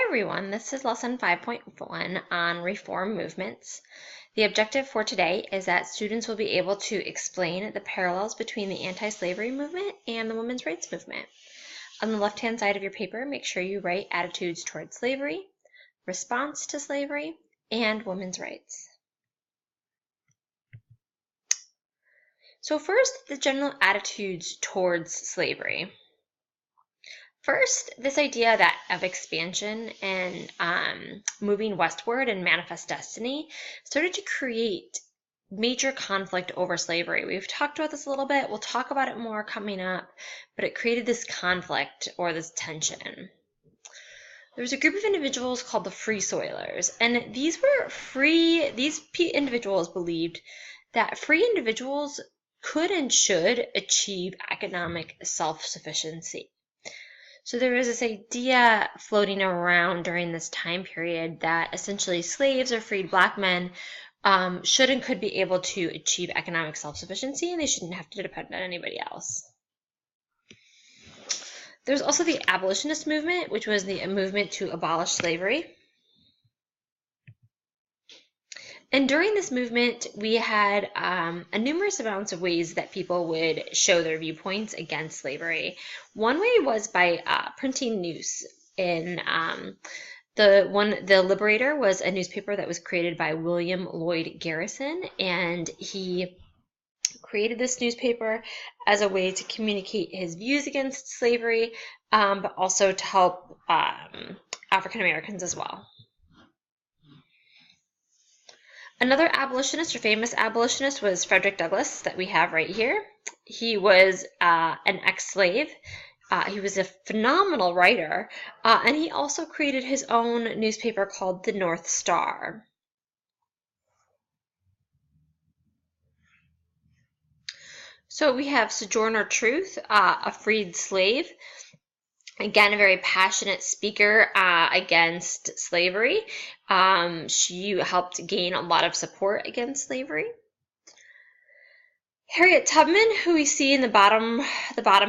everyone, this is lesson 5.1 on reform movements. The objective for today is that students will be able to explain the parallels between the anti-slavery movement and the women's rights movement. On the left-hand side of your paper, make sure you write attitudes toward slavery, response to slavery, and women's rights. So first, the general attitudes towards slavery. First, this idea of expansion and moving westward and manifest destiny started to create major conflict over slavery. We've talked about this a little bit. We'll talk about it more coming up, but it created this conflict or this tension. There was a group of individuals called the Free Soilers, and these individuals believed that free individuals could and should achieve economic self-sufficiency. So there was this idea floating around during this time period that essentially slaves or freed black men should and could be able to achieve economic self-sufficiency, and they shouldn't have to depend on anybody else. There's also the abolitionist movement, which was the movement to abolish slavery. And during this movement, we had a numerous amounts of ways that people would show their viewpoints against slavery. One way was by printing news. The Liberator was a newspaper that was created by William Lloyd Garrison, and he created this newspaper as a way to communicate his views against slavery, but also to help African Americans as well. Another abolitionist or famous abolitionist was Frederick Douglass that we have right here. He was an ex-slave. He was a phenomenal writer, and he also created his own newspaper called the North Star. So we have Sojourner Truth, a freed slave. Again, a very passionate speaker against slavery. She helped gain a lot of support against slavery. Harriet Tubman, who we see in the bottom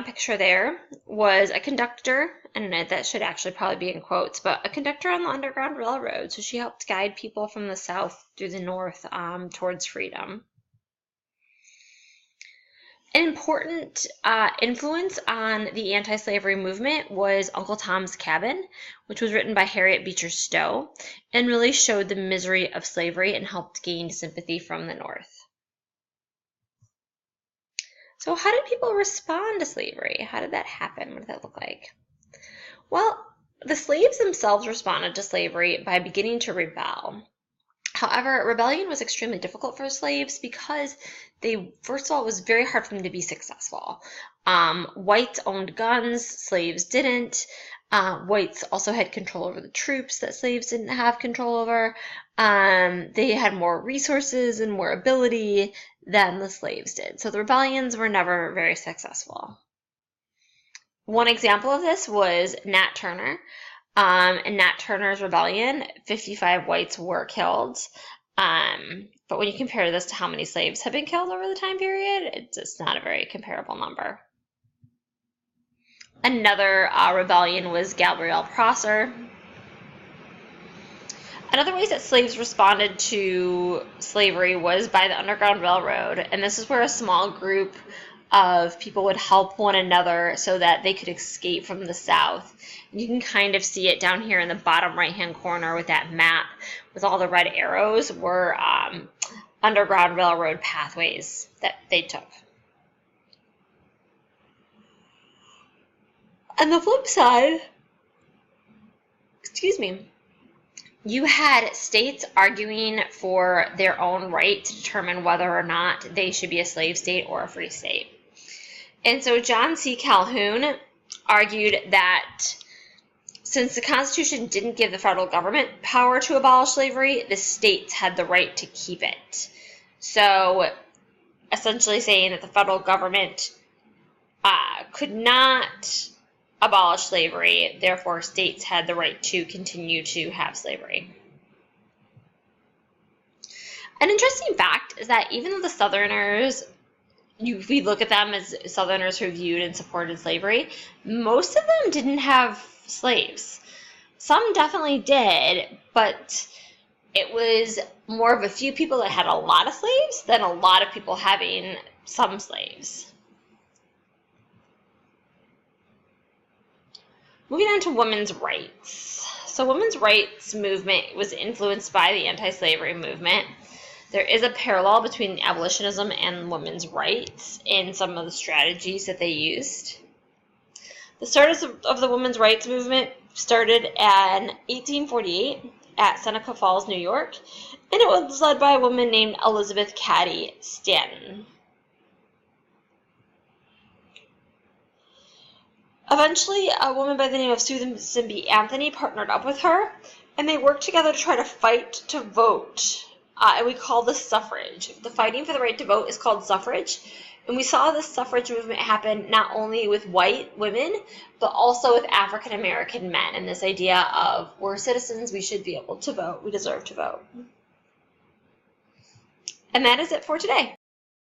picture there, was a conductor, and that should actually probably be in quotes, but a conductor on the Underground Railroad. So she helped guide people from the South through the North towards freedom. An important influence on the anti-slavery movement was Uncle Tom's Cabin, which was written by Harriet Beecher Stowe and really showed the misery of slavery and helped gain sympathy from the North. So how did people respond to slavery? How did that happen? What did that look like? Well, the slaves themselves responded to slavery by beginning to rebel. However, rebellion was extremely difficult for slaves because first of all, it was very hard for them to be successful. Whites owned guns, slaves didn't. Whites also had control over the troops that slaves didn't have control over. They had more resources and more ability than the slaves did. So the rebellions were never very successful. One example of this was Nat Turner. In Nat Turner's rebellion, 55 whites were killed. But when you compare this to how many slaves have been killed over the time period, it's not a very comparable number. Another rebellion was Gabriel Prosser. Another way that slaves responded to slavery was by the Underground Railroad, and this is where a small group of people would help one another so that they could escape from the South. And you can kind of see it down here in the bottom right-hand corner with that map with all the red arrows were Underground Railroad pathways that they took. On the flip side, you had states arguing for their own right to determine whether or not they should be a slave state or a free state. And so John C. Calhoun argued that since the Constitution didn't give the federal government power to abolish slavery, the states had the right to keep it. So essentially saying that the federal government could not abolish slavery, therefore states had the right to continue to have slavery. An interesting fact is that even though the Southerners, we look at them as Southerners who viewed and supported slavery, most of them didn't have slaves. Some definitely did, but it was more of a few people that had a lot of slaves than a lot of people having some slaves. Moving on to women's rights. So women's rights movement was influenced by the anti-slavery movement. There is a parallel between abolitionism and women's rights in some of the strategies that they used. The start of the women's rights movement started in 1848 at Seneca Falls, New York, and it was led by a woman named Elizabeth Cady Stanton. Eventually, a woman by the name of Susan B. Anthony partnered up with her, and they worked together to try to fight to vote. And we call this suffrage. The fighting for the right to vote is called suffrage. And we saw this suffrage movement happen not only with white women, but also with African American men. And this idea of, we're citizens, we should be able to vote, we deserve to vote. And that is it for today.